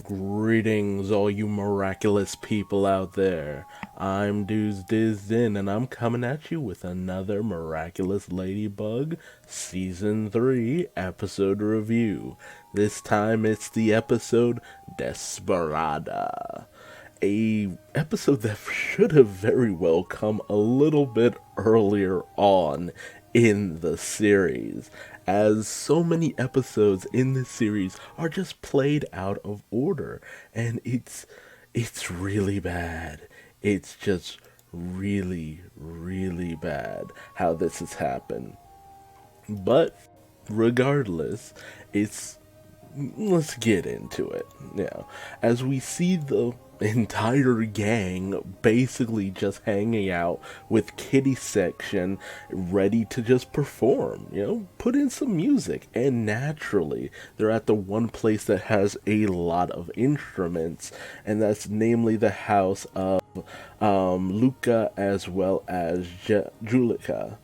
Greetings, all you miraculous people out there. I'm Duuz-Diz-Din, and I'm coming at you with another Miraculous Ladybug Season 3 episode review. This time it's the episode Desperada. A episode that should have very well come a little bit earlier on in the series, as so many episodes in this series are just played out of order, and it's really bad. It's just really bad how this has happened. But regardless, it's let's get into it. Now, as we see the entire gang basically just hanging out with Kitty section ready to just perform, put in some music, and naturally they're at the one place that has a lot of instruments, and that's namely the house of Luca as well as Julika,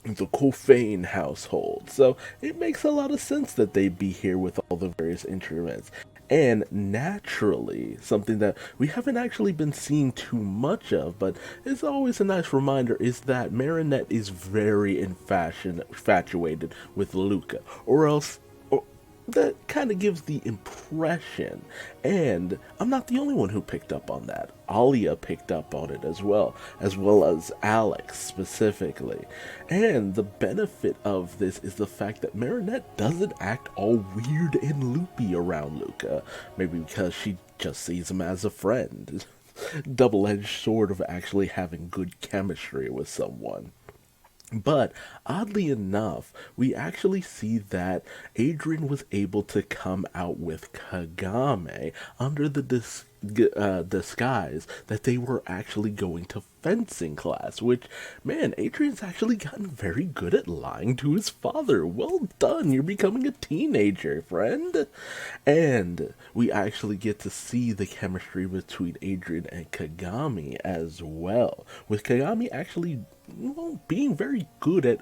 the Kofane household. So it makes a lot of sense that they'd be here with all the various instruments. And naturally, something that we haven't actually been seeing too much of, but is always a nice reminder, is that Marinette is very infatuated with Luca, or else that kind of gives the impression. And I'm not the only one who picked up on that. Alia picked up on it as well as Alex specifically. And the benefit of this is the fact that Marinette doesn't act all weird and loopy around Luca. Maybe because she just sees him as a friend. Double-edged sword of actually having good chemistry with someone. But oddly enough, we actually see that Adrian was able to come out with Kagame under the disguise that they were actually going to fencing class, which, man, Adrian's actually gotten very good at lying to his father. Well done, you're becoming a teenager, friend. And we actually get to see the chemistry between Adrian and Kagami as well, with Kagami actually, being very good at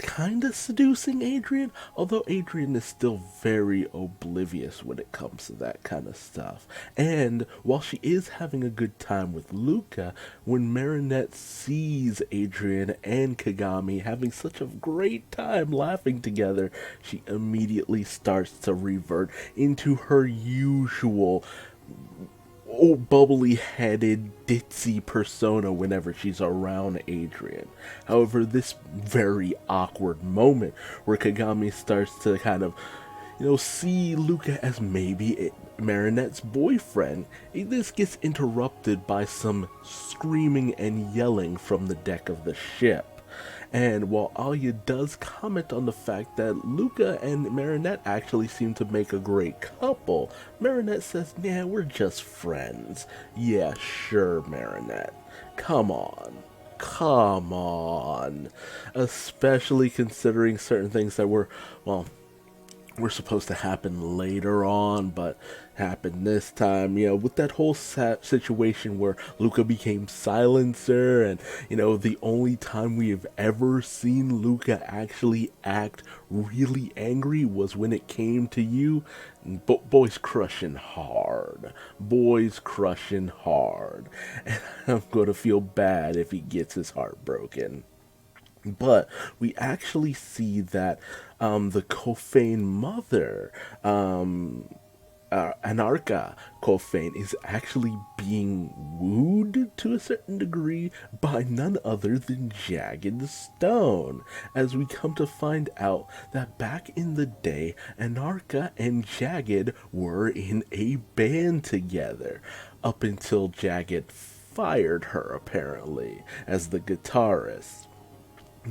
kind of seducing Adrian, although Adrian is still very oblivious when it comes to that kind of stuff. And while she is having a good time with Luca, when Marinette sees Adrian and Kagami having such a great time laughing together, she immediately starts to revert into her usual old bubbly headed ditzy persona whenever she's around Adrian. However, this very awkward moment where Kagami starts to kind of, see Luca as maybe Marinette's boyfriend, this gets interrupted by some screaming and yelling from the deck of the ship. And while Alia does comment on the fact that Luca and Marinette actually seem to make a great couple, Marinette says, "Yeah, we're just friends." Yeah, sure, Marinette. Come on. Come on. Especially considering certain things that were supposed to happen later on, but happened this time, with that whole situation where Luca became Silencer, and, the only time we have ever seen Luca actually act really angry was when it came to you. Boys crushing hard. Boys crushing hard. And I'm gonna feel bad if he gets his heart broken. But we actually see that the Kofane mother, Anarcha Kofane, is actually being wooed to a certain degree by none other than Jagged Stone, as we come to find out that back in the day, Anarcha and Jagged were in a band together, up until Jagged fired her, apparently, as the guitarist.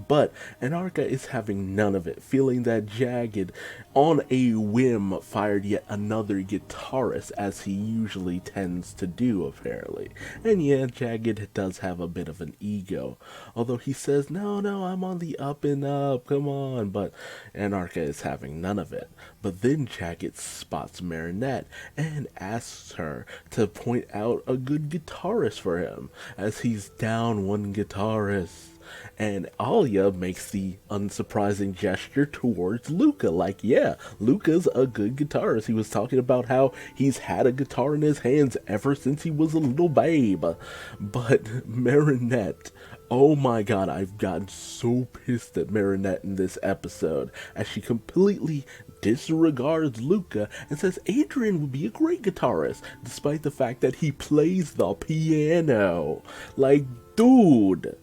But Anarcha is having none of it, feeling that Jagged, on a whim, fired yet another guitarist, as he usually tends to do, apparently. And yeah, Jagged does have a bit of an ego, although he says, no, I'm on the up and up, come on, but Anarcha is having none of it. But then Jagged spots Marinette and asks her to point out a good guitarist for him, as he's down one guitarist. And Alia makes the unsurprising gesture towards Luca, like, yeah, Luca's a good guitarist. He was talking about how he's had a guitar in his hands ever since he was a little babe. But Marinette, oh my god, I've gotten so pissed at Marinette in this episode as she completely disregards Luca and says Adrian would be a great guitarist, despite the fact that he plays the piano. Like, dude,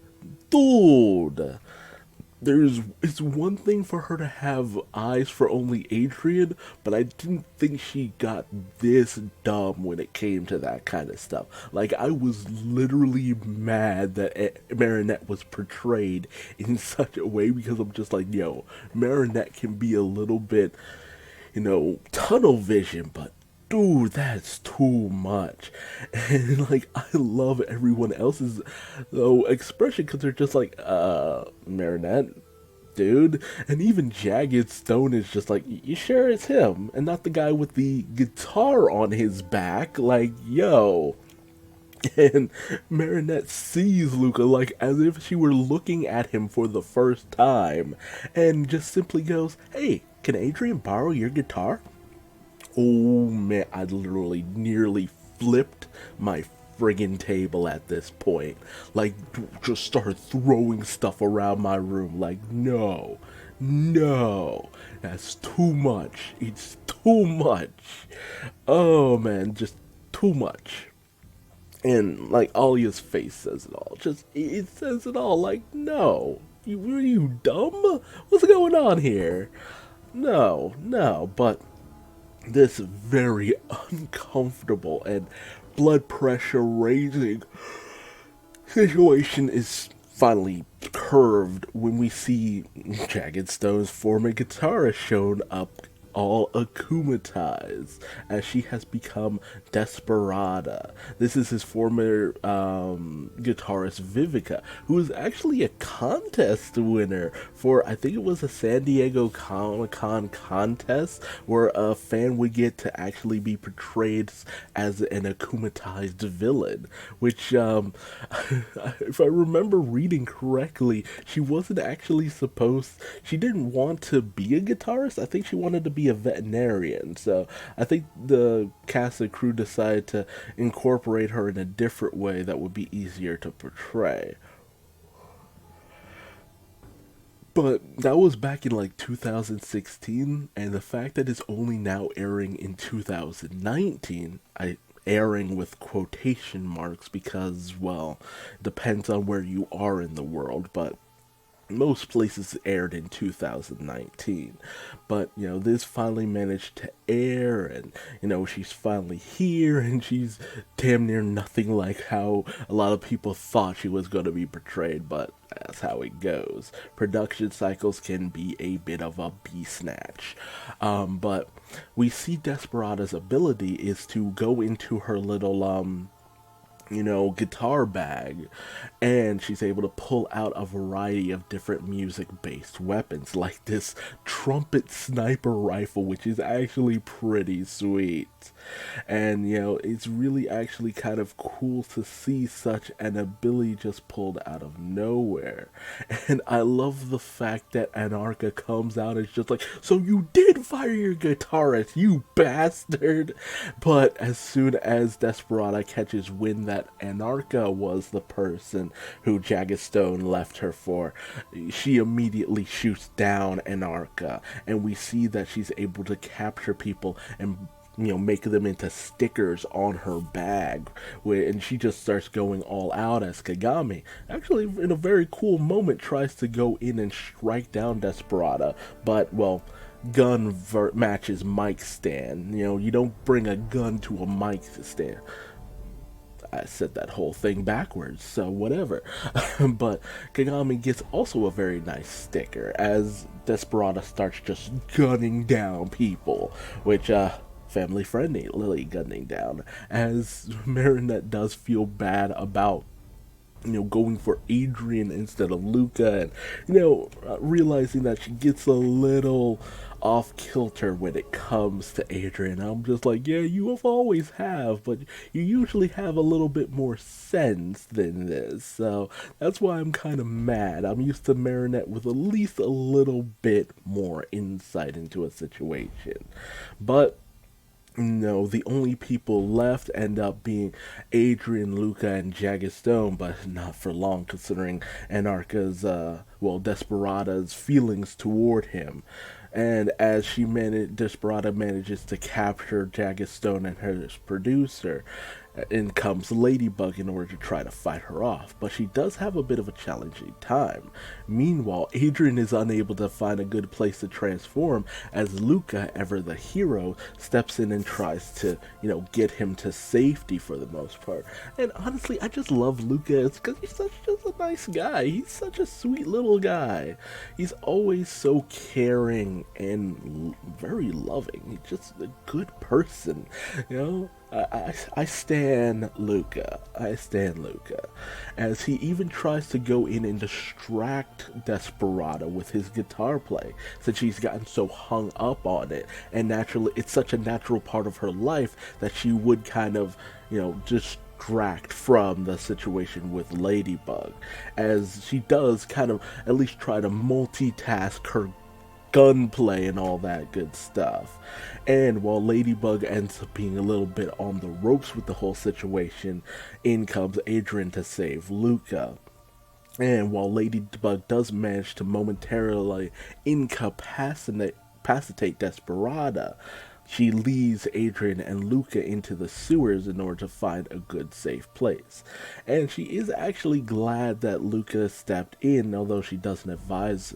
it's one thing for her to have eyes for only Adrian, but I didn't think she got this dumb when it came to that kind of stuff. Like, I was literally mad that Marinette was portrayed in such a way, because I'm just like, yo, Marinette can be a little bit, tunnel vision, but dude, that's too much. And like, I love everyone else's expression, because they're just like, Marinette, dude. And even Jagged Stone is just like, you sure it's him and not the guy with the guitar on his back? Like, yo. And Marinette sees Luca like as if she were looking at him for the first time, and just simply goes, hey, can Adrian borrow your guitar? Oh man, I literally nearly flipped my friggin' table at this point. Like, just started throwing stuff around my room. Like, no, that's too much. It's too much. Oh man, just too much. And like, Alia's face says it all. It says it all. Like, no, are you dumb? What's going on here? No, but this very uncomfortable and blood pressure raising situation is finally curved when we see Jagged Stone's former guitarist shown up, all akumatized, as she has become Desperada. This is his former guitarist Vivica, who is actually a contest winner for, I think it was a San Diego Comic-Con contest, where a fan would get to actually be portrayed as an akumatized villain, which, if I remember reading correctly, she wasn't actually she didn't want to be a guitarist. I think she wanted to be a veterinarian, so I think the cast and crew decided to incorporate her in a different way that would be easier to portray. But that was back in like 2016, and the fact that it's only now airing in 2019, airing with quotation marks, because, well, depends on where you are in the world, but most places aired in 2019. But this finally managed to air, and she's finally here, and she's damn near nothing like how a lot of people thought she was going to be portrayed. But that's how it goes. Production cycles can be a bit of a bee snatch. But we see Desperada's ability is to go into her little guitar bag, and she's able to pull out a variety of different music-based weapons, like this trumpet sniper rifle, which is actually pretty sweet. And, it's really actually kind of cool to see such an ability just pulled out of nowhere. And I love the fact that Anarcha comes out and is just like, so you did fire your guitarist, you bastard! But as soon as Desperada catches wind that Anarcha was the person who Jagged Stone left her for, she immediately shoots down Anarcha, and we see that she's able to capture people and make them into stickers on her bag, and she just starts going all out as Kagami, actually in a very cool moment, tries to go in and strike down Desperada, but, well, gun matches mic stand. You don't bring a gun to a mic stand. I said that whole thing backwards, so whatever. But Kagami gets also a very nice sticker as Desperada starts just gunning down people, which, family friendly, Lily gunning down, as Marinette does feel bad about going for Adrian instead of Luca, and realizing that she gets a little off kilter when it comes to Adrian. I'm just like, yeah, you have always have, but you usually have a little bit more sense than this. So that's why I'm kind of mad. I'm used to Marinette with at least a little bit more insight into a situation. But no, the only people left end up being Adrian, Luca, and Jagged Stone, but not for long, considering Desperada's feelings toward him. And as Desperada manages to capture Jagged Stone and her producer, in comes Ladybug in order to try to fight her off, but she does have a bit of a challenging time. Meanwhile, Adrian is unable to find a good place to transform as Luca, ever the hero, steps in and tries to, get him to safety for the most part. And honestly, I just love Luca because he's just a nice guy. He's such a sweet little guy. He's always so caring and very loving. He's just a good person, I stand Luca. I stand Luca. As he even tries to go in and distract Desperada with his guitar play, since she's gotten so hung up on it. And naturally, it's such a natural part of her life that she would kind of, distract from the situation with Ladybug. As she does kind of at least try to multitask her gunplay and all that good stuff. And while Ladybug ends up being a little bit on the ropes with the whole situation, in comes Adrian to save Luca. And while Ladybug does manage to momentarily incapacitate Desperada, she leads Adrian and Luca into the sewers in order to find a good safe place. And she is actually glad that Luca stepped in, although she doesn't advise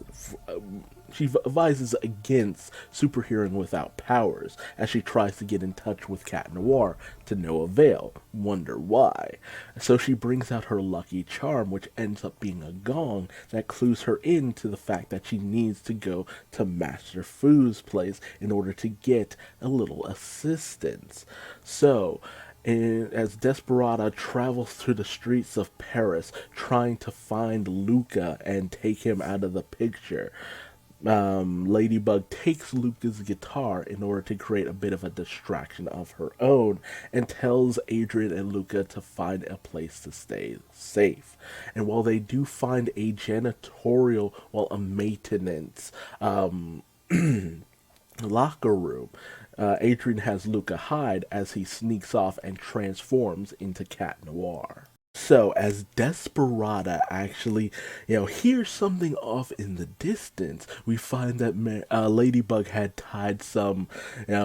she advises against superheroing without powers, as she tries to get in touch with Cat Noir, to no avail. Wonder why. So she brings out her lucky charm, which ends up being a gong that clues her in to the fact that she needs to go to Master Fu's place in order to get a little assistance. So, and as Desperada travels through the streets of Paris trying to find Luca and take him out of the picture, Ladybug takes Luca's guitar in order to create a bit of a distraction of her own and tells Adrian and Luca to find a place to stay safe. And while they do find a a maintenance locker room, Adrian has Luca hide as he sneaks off and transforms into Cat Noir. So, as Desperada actually, hears something off in the distance, we find that Ladybug had tied some,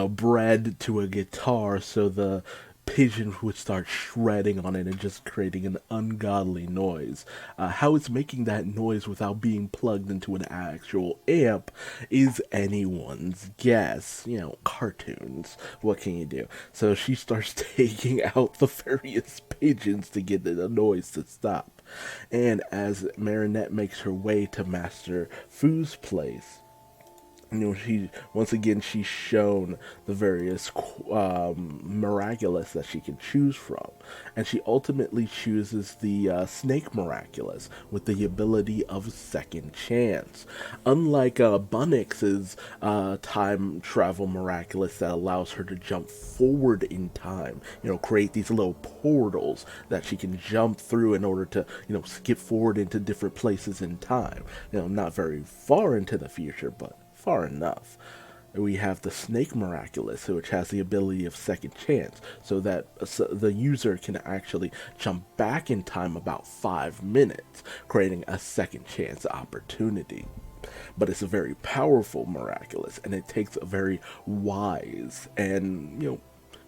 bread to a guitar so the pigeon would start shredding on it and just creating an ungodly noise. How it's making that noise without being plugged into an actual amp is anyone's guess. Cartoons. What can you do? So she starts taking out the various pigeons to get the noise to stop. And as Marinette makes her way to Master Fu's place, she's shown the various Miraculous that she can choose from, and she ultimately chooses the Snake Miraculous with the ability of Second Chance. Unlike Bunnix's Time Travel Miraculous that allows her to jump forward in time, create these little portals that she can jump through in order to, skip forward into different places in time. Not very far into the future, but far enough. We have the Snake Miraculous, which has the ability of Second Chance, so that the user can actually jump back in time about 5 minutes, creating a second chance opportunity. But it's a very powerful Miraculous, and it takes a very wise and,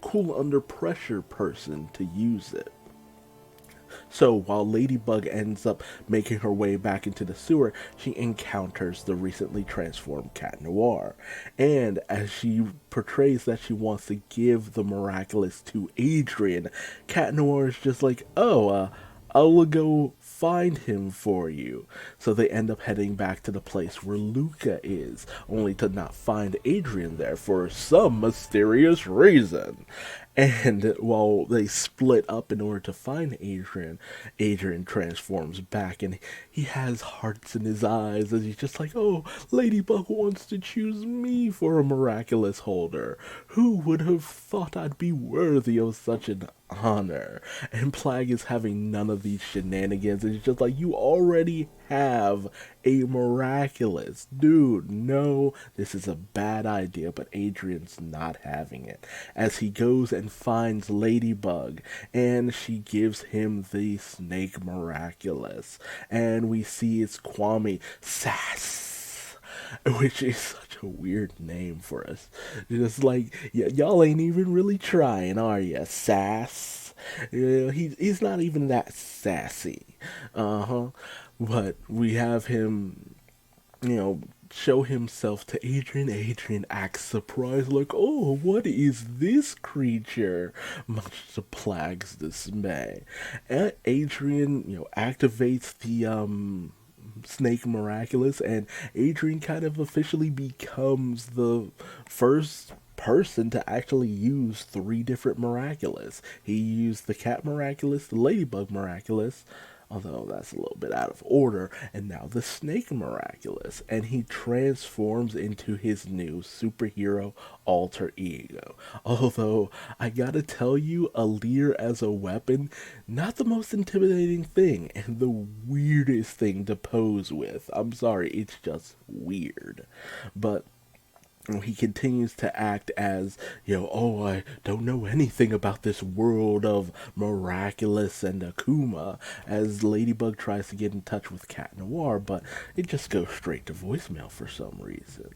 cool under pressure person to use it. So while Ladybug ends up making her way back into the sewer, she encounters the recently transformed Cat Noir. And as she portrays that she wants to give the Miraculous to Adrian, Cat Noir is just like, I'll go find him for you. So they end up heading back to the place where Luca is, only to not find Adrian there for some mysterious reason. And while they split up in order to find Adrian, Adrian transforms back, and he has hearts in his eyes as he's just like, oh, Ladybug wants to choose me for a miraculous holder. Who would have thought I'd be worthy of such an honor? And Plag is having none of these shenanigans. It's just like, you already have a miraculous. Dude, no, this is a bad idea, but Adrian's not having it. As he goes and finds Ladybug, and she gives him the snake miraculous. And we see it's Kwame Sass, which is such a weird name for us. Just like, y'all ain't even really trying, are ya, Sass? He's not even that sassy. Uh-huh. But we have him, show himself to Adrian. Adrian acts surprised, like, oh, what is this creature? Much to Plag's dismay. And Adrian, activates the, Snake Miraculous, and Adrian kind of officially becomes the first person to actually use three different Miraculous. He used the Cat Miraculous, the Ladybug Miraculous, although that's a little bit out of order, and now the Snake Miraculous, and he transforms into his new superhero alter ego. Although, I gotta tell you, a leer as a weapon, not the most intimidating thing, and the weirdest thing to pose with. I'm sorry, it's just weird. But he continues to act as, oh, I don't know anything about this world of Miraculous and Akuma, as Ladybug tries to get in touch with Cat Noir, but it just goes straight to voicemail for some reason.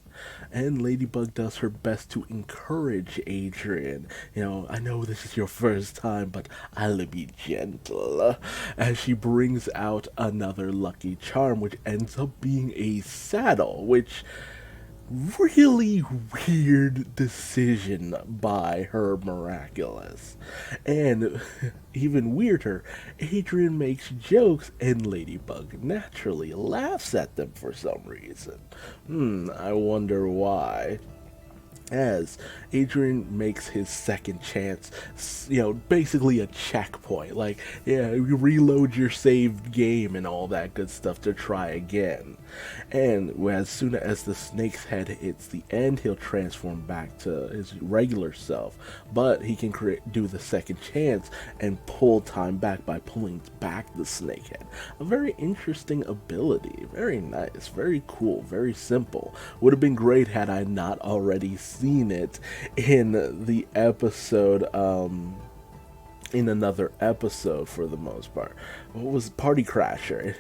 And Ladybug does her best to encourage Adrian. I know this is your first time, but I'll be gentle. As she brings out another lucky charm, which ends up being a saddle, which really weird decision by her Miraculous. And even weirder, Adrian makes jokes and Ladybug naturally laughs at them for some reason. I wonder why. As Adrian makes his second chance, basically a checkpoint. Like, you reload your saved game and all that good stuff to try again. And as soon as the snake's head hits the end, he'll transform back to his regular self. But he can do the second chance and pull time back by pulling back the snake head. A very interesting ability. Very nice. Very cool. Very simple. Would have been great had I not already seen it in the episode, in another episode for the most part. What was Party Crasher?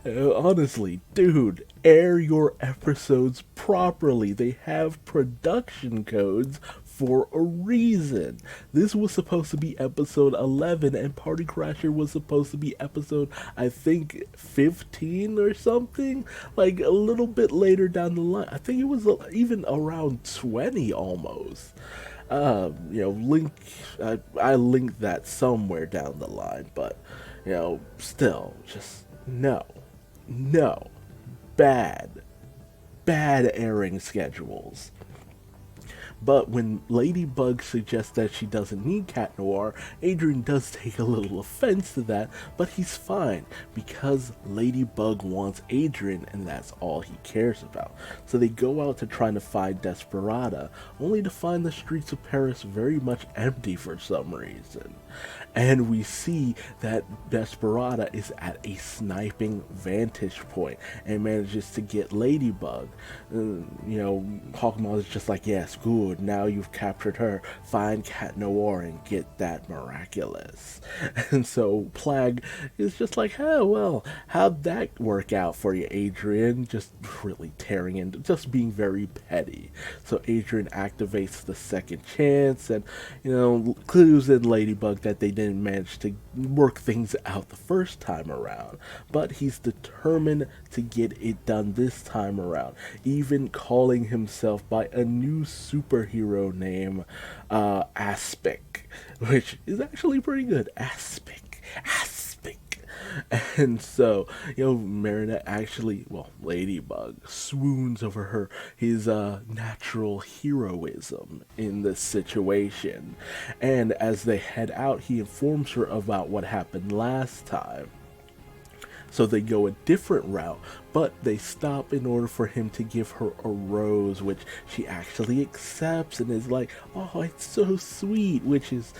Honestly, dude, air your episodes properly. They have production codes for a reason. This was supposed to be episode 11, and Party Crasher was supposed to be episode, I think, 15 or something? Like, a little bit later down the line. I think it was even around 20 almost. Link, I linked that somewhere down the line, but, still, just, no, bad airing schedules. But when Ladybug suggests that she doesn't need Cat Noir, Adrian does take a little offense to that, but he's fine, because Ladybug wants Adrian, and that's all he cares about. So they go out to try to find Desperada, only to find the streets of Paris very much empty for some reason. And we see that Desperada is at a sniping vantage point and manages to get Ladybug. Hawkmoth is just like, yes, good, now you've captured her, find Cat Noir and get that Miraculous. And so Plag is just like, oh, well, how'd that work out for you, Adrian? Just really tearing into, just being very petty. So Adrian activates the second chance and, clues in Ladybug that they didn't manage to work things out the first time around, but he's determined to get it done this time around, even calling himself by a new superhero name, Aspic, which is actually pretty good. Aspic. And so, Marinette actually, well, Ladybug swoons over his natural heroism in this situation. And as they head out, he informs her about what happened last time. So they go a different route, but they stop in order for him to give her a rose, which she actually accepts and is like, oh, it's so sweet, which is,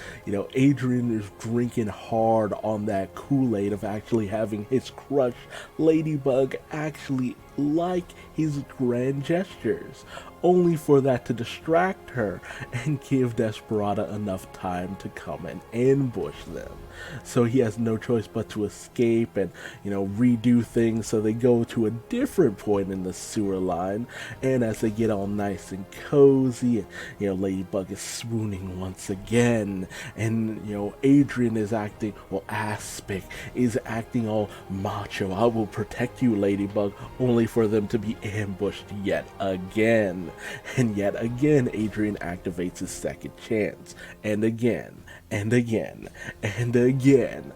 Adrian is drinking hard on that Kool-Aid of actually having his crush, Ladybug, actually like his grand gestures, only for that to distract her and give Desperada enough time to come and ambush them. So he has no choice but to escape and, redo things. So they go to a different point in the sewer line, and as they get all nice and cozy, Ladybug is swooning once again, and, Adrian is acting, well, Aspic is acting all macho. I will protect you, Ladybug, only for them to be ambushed yet again. And yet again, Adrian activates his second chance, and again, and again, and again.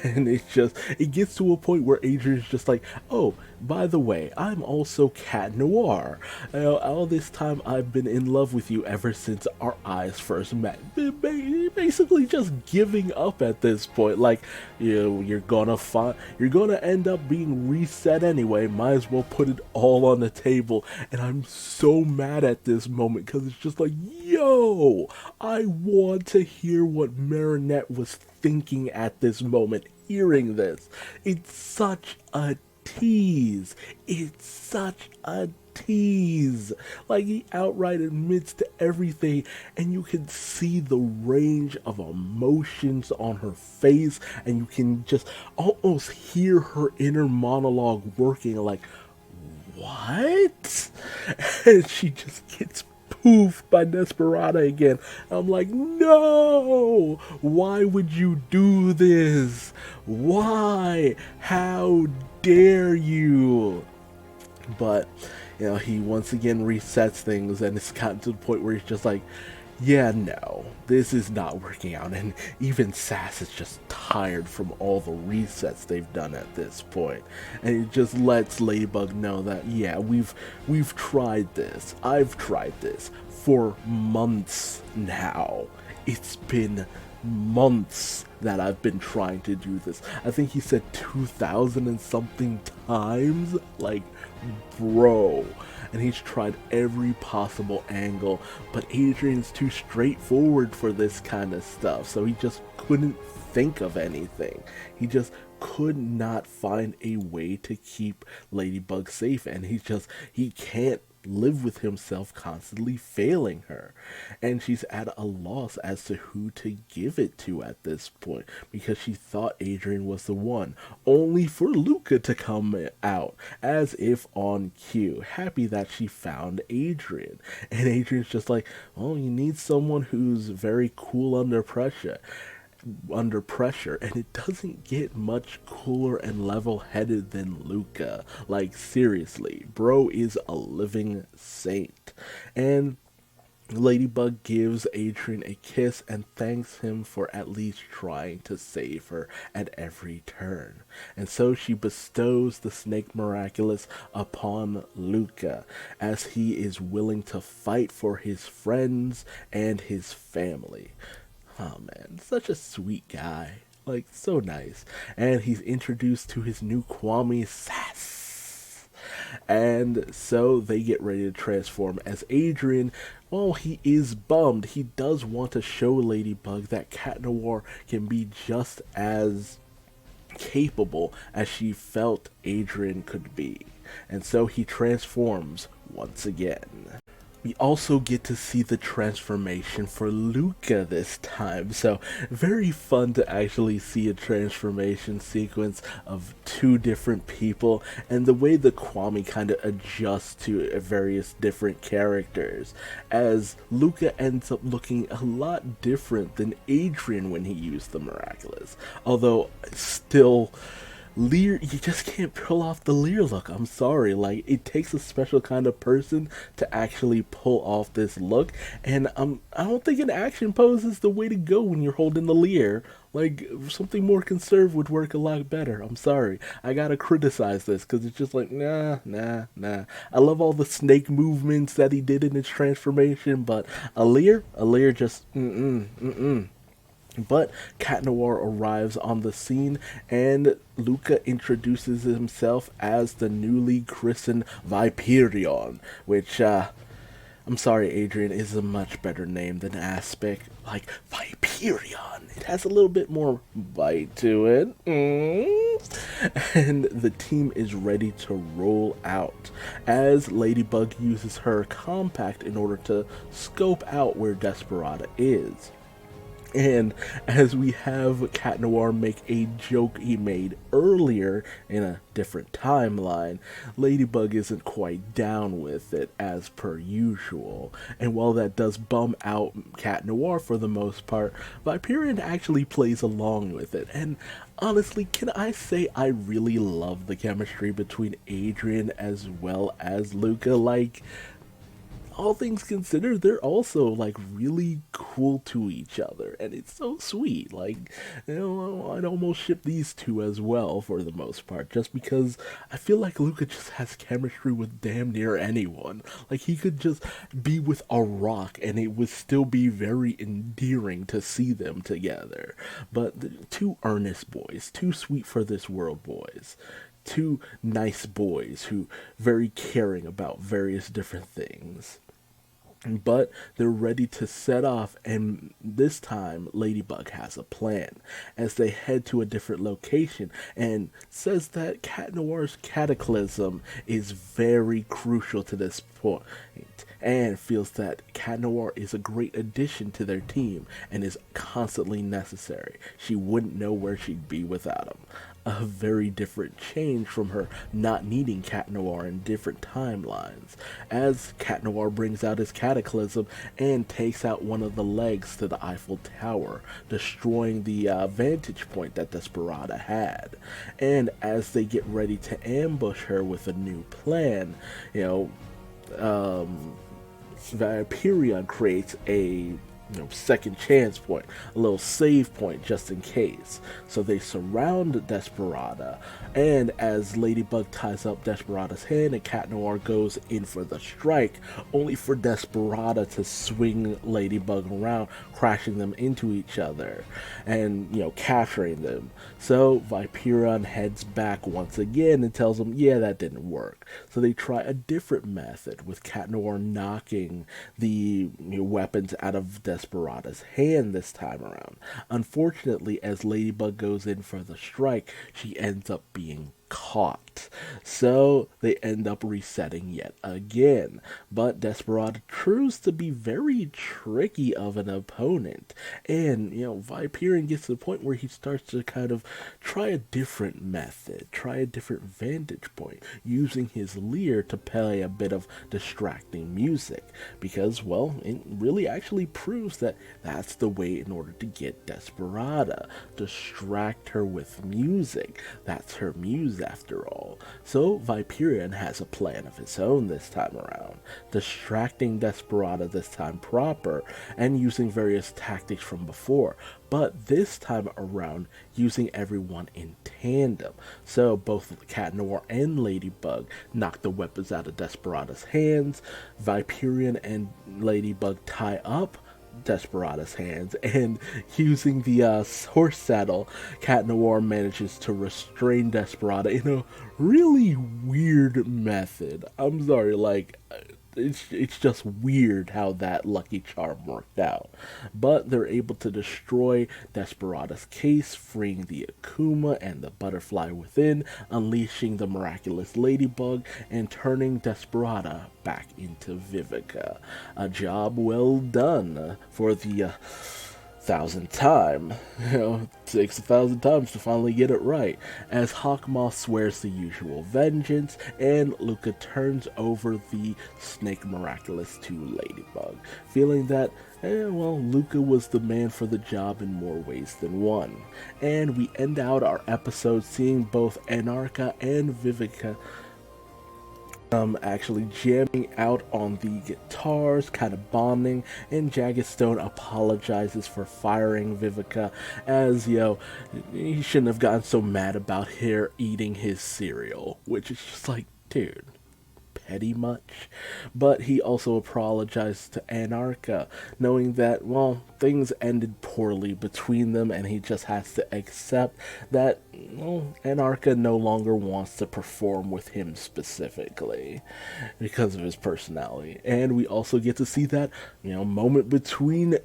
And it gets to a point where Adrian's just like, oh, by the way, I'm also Cat Noir. All this time I've been in love with you ever since our eyes first met. Basically just giving up at this point. Like, you're gonna end up being reset anyway. Might as well put it all on the table. And I'm so mad at this moment because it's just like, yo, I want to hear what Marinette was thinking at this moment, hearing this. It's such a tease. It's such a tease. Like, he outright admits to everything, and you can see the range of emotions on her face, and you can just almost hear her inner monologue working, like, what? And she just gets poofed by Desperada again. I'm like, no! Why would you do this? Why? How dare you? But, he once again resets things, and it's gotten to the point where he's just like, yeah, no, this is not working out. And even Sass is just tired from all the resets they've done at this point. And it just lets Ladybug know that, yeah, we've tried this. I've tried this for months now. It's been months that I've been trying to do this. I think he said 2,000 and something times. Like, bro. And he's tried every possible angle, but Adrian's too straightforward for this kind of stuff, so he just couldn't think of anything. He just could not find a way to keep Ladybug safe, and he can't live with himself constantly failing her. And she's at a loss as to who to give it to at this point, because she thought Adrian was the one, only for Luca to come out as if on cue, happy that she found Adrian. And Adrian's just like, oh, you need someone who's very cool under pressure, and it doesn't get much cooler and level-headed than Luca. Like, seriously, bro is a living saint. And Ladybug gives Adrian a kiss and thanks him for at least trying to save her at every turn. And so she bestows the Snake Miraculous upon Luca, as he is willing to fight for his friends and his family. Oh man, such a sweet guy. Like, so nice. And he's introduced to his new Kwame, Sass. And so they get ready to transform, as Adrian, well, he is bummed. He does want to show Ladybug that Cat Noir can be just as capable as she felt Adrian could be. And so he transforms once again. We also get to see the transformation for Luca this time, so very fun to actually see a transformation sequence of two different people, and the way the Kwame kind of adjusts to various different characters, as Luca ends up looking a lot different than Adrian when he used the Miraculous, although still Lear, you just can't pull off the Lear look. I'm sorry. Like, it takes a special kind of person to actually pull off this look. And I don't think an action pose is the way to go when you're holding the Lear. Like, something more conserved would work a lot better. I'm sorry. I gotta criticize this because it's just like, nah. I love all the snake movements that he did in his transformation, but a Lear just, mm-mm. But Cat Noir arrives on the scene and Luca introduces himself as the newly christened Viperion, which, I'm sorry, Adrian, is a much better name than Aspic. Like, Viperion. It has a little bit more bite to it. And the team is ready to roll out as Ladybug uses her compact in order to scope out where Desperada is. And as we have Cat Noir make a joke he made earlier in a different timeline, Ladybug isn't quite down with it as per usual. And while that does bum out Cat Noir for the most part, Viperion actually plays along with it. And honestly, can I say I really love the chemistry between Adrian as well as Luca? Like, all things considered, they're also like really cool to each other, and it's so sweet. Like, you know, I'd almost ship these two as well for the most part, just because I feel like Luca just has chemistry with damn near anyone. Like, he could just be with a rock, and it would still be very endearing to see them together. But two earnest boys, too sweet for this world boys. Two nice boys who very caring about various different things. But they're ready to set off, and this time Ladybug has a plan as they head to a different location and says that Cat Noir's cataclysm is very crucial to this point and feels that Cat Noir is a great addition to their team and is constantly necessary. She wouldn't know where she'd be without him. A very different change from her not needing Cat Noir in different timelines, as Cat Noir brings out his cataclysm and takes out one of the legs to the Eiffel Tower, destroying the vantage point that Desperada had. And as they get ready to ambush her with a new plan, Viperion creates a second chance point, a little save point just in case. So they surround Desperada, and as Ladybug ties up Desperada's hand and Cat Noir goes in for the strike, only for Desperada to swing Ladybug around, crashing them into each other and, capturing them. So Viperion heads back once again and tells them, yeah, that didn't work. So they try a different method with Cat Noir knocking the weapons out of Desperada's hand this time around. Unfortunately, as Ladybug goes in for the strike, she ends up being caught. So they end up resetting yet again. But Desperada proves to be very tricky of an opponent. And, Viperion gets to the point where he starts to kind of try a different method, try a different vantage point, using his Lear to play a bit of distracting music. Because, well, it really actually proves that that's the way in order to get Desperada. Distract her with music. That's her muse after all. So Viperion has a plan of his own this time around, distracting Desperada this time proper and using various tactics from before, but this time around using everyone in tandem. So both Cat Noir and Ladybug knock the weapons out of Desperada's hands. Viperion and Ladybug tie up Desperada's hands, and using the horse saddle, Cat Noir manages to restrain Desperada in a really weird method. I'm sorry, it's just weird how that lucky charm worked out. But they're able to destroy Desperada's case, freeing the Akuma and the butterfly within, unleashing the Miraculous Ladybug, and turning Desperada back into Vivica. A job well done for the thousandth time. Takes 1,000 times to finally get it right, as Hawkmoth swears the usual vengeance, and Luca turns over the Snake Miraculous to Ladybug, feeling that, Luca was the man for the job in more ways than one. And we end out our episode seeing both Anarcha and Vivica actually jamming out on the guitars, kind of bonding, and Jagged Stone apologizes for firing Vivica, as, he shouldn't have gotten so mad about her eating his cereal, which is just like, dude, petty much. But he also apologized to Anarcha, knowing that, things ended poorly between them, and he just has to accept that, Anarcha no longer wants to perform with him specifically because of his personality. And we also get to see that, moment between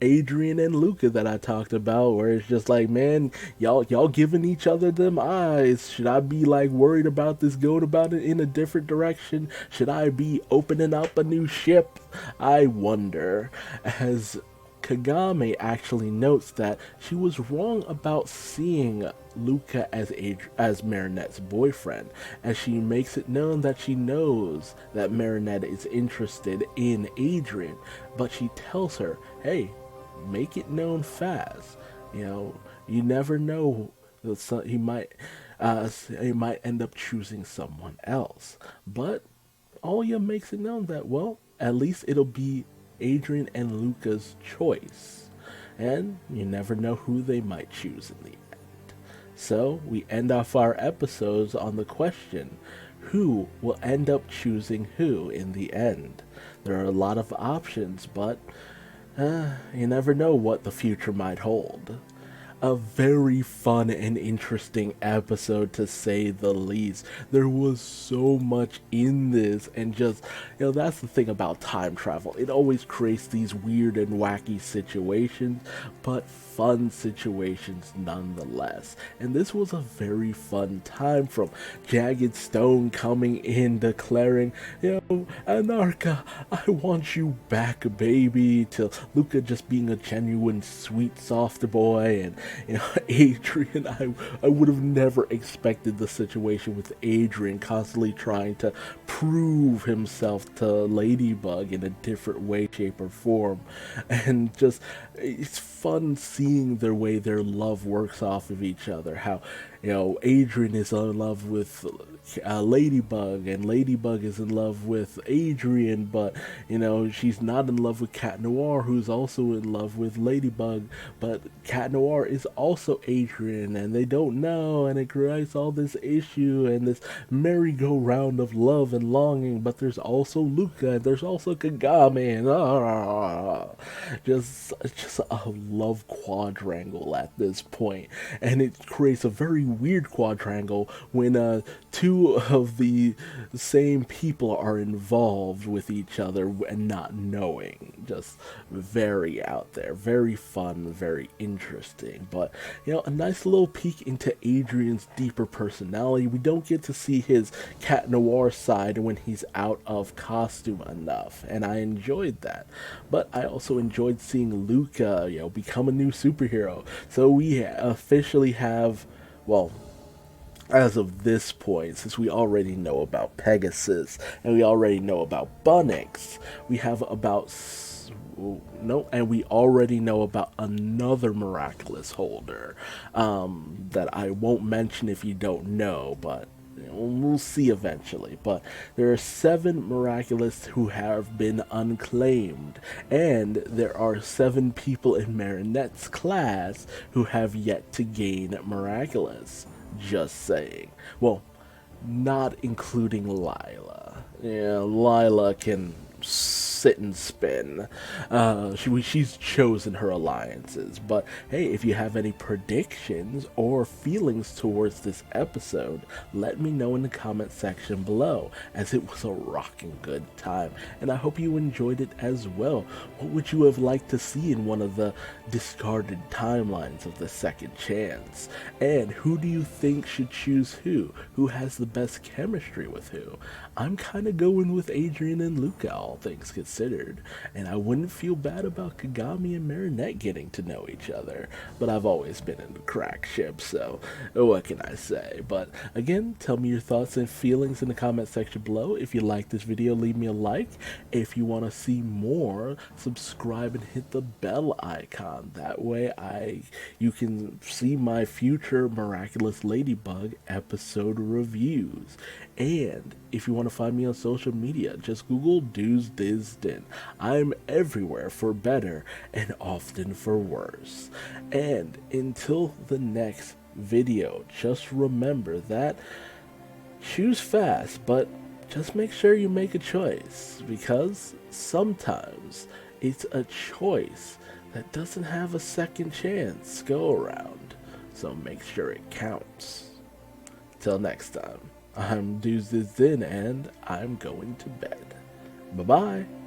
Adrian and Luca that I talked about, where it's just like, man, y'all giving each other them eyes. Should I be like worried about this going about it in a different direction? Should I be opening up a new ship? I wonder. As Kagame actually notes that she was wrong about seeing Luca as Marinette's boyfriend, as she makes it known that she knows that Marinette is interested in Adrian, but she tells her, hey, make it known fast. You never know. He might end up choosing someone else. But Alya makes it known that, at least it'll be Adrian and Luca's choice. And you never know who they might choose in the end. So we end off our episodes on the question, who will end up choosing who in the end? There are a lot of options, but you never know what the future might hold. A very fun and interesting episode, to say the least. There was so much in this, and just, that's the thing about time travel. It always creates these weird and wacky situations, but fun situations nonetheless. And this was a very fun time, from Jagged Stone coming in declaring, Anarcha, I want you back, baby, to Luca just being a genuine sweet soft boy, and Adrian, I would have never expected the situation with Adrian constantly trying to prove himself to Ladybug in a different way, shape, or form. And just, it's fun seeing their way their love works off of each other. How, Adrian is in love with Ladybug, and Ladybug is in love with Adrian, but, she's not in love with Cat Noir, who's also in love with Ladybug, but Cat Noir is also Adrian, and they don't know, and it creates all this issue, and this merry-go-round of love and longing. But there's also Luca, and there's also Kagame, and just a love quadrangle at this point. And it creates a very weird quadrangle when two of the same people are involved with each other and not knowing. Just very out there, very fun, very interesting. But, a nice little peek into Adrian's deeper personality. We don't get to see his Cat Noir side when he's out of costume enough, and I enjoyed that. But I also enjoyed seeing Luca, become a new superhero. So we officially have, as of this point, since we already know about Pegasus and we already know about Bunnix, we have about and we already know about another Miraculous holder that I won't mention if you don't know, but we'll see eventually. But there are 7 Miraculous who have been unclaimed, and there are 7 people in Marinette's class who have yet to gain Miraculous. Just saying. Not including Lila. Lila can sit and spin. She's chosen her alliances. But hey, if you have any predictions or feelings towards this episode, let me know in the comment section below, as it was a rocking good time, and I hope you enjoyed it as well. What would you have liked to see in one of the discarded timelines of the second chance? And who do you think should choose who? Who has the best chemistry with who? I'm kind of going with Adrian and Luca, all things considered. considered, and I wouldn't feel bad about Kagami and Marinette getting to know each other, but I've always been in the crack ship, so what can I say? But again, tell me your thoughts and feelings in the comment section below. If you like this video, leave me a like. If you want to see more, subscribe and hit the bell icon. That way you can see my future Miraculous Ladybug episode reviews. And if you want to find me on social media, just Google Duuz-Diz-Din. I'm everywhere for better and often for worse. And until the next video, just remember that choose fast, but just make sure you make a choice, because sometimes it's a choice that doesn't have a second chance go around, so make sure it counts. Till next time, I'm Duuz-Diz-Din and I'm going to bed. Bye bye.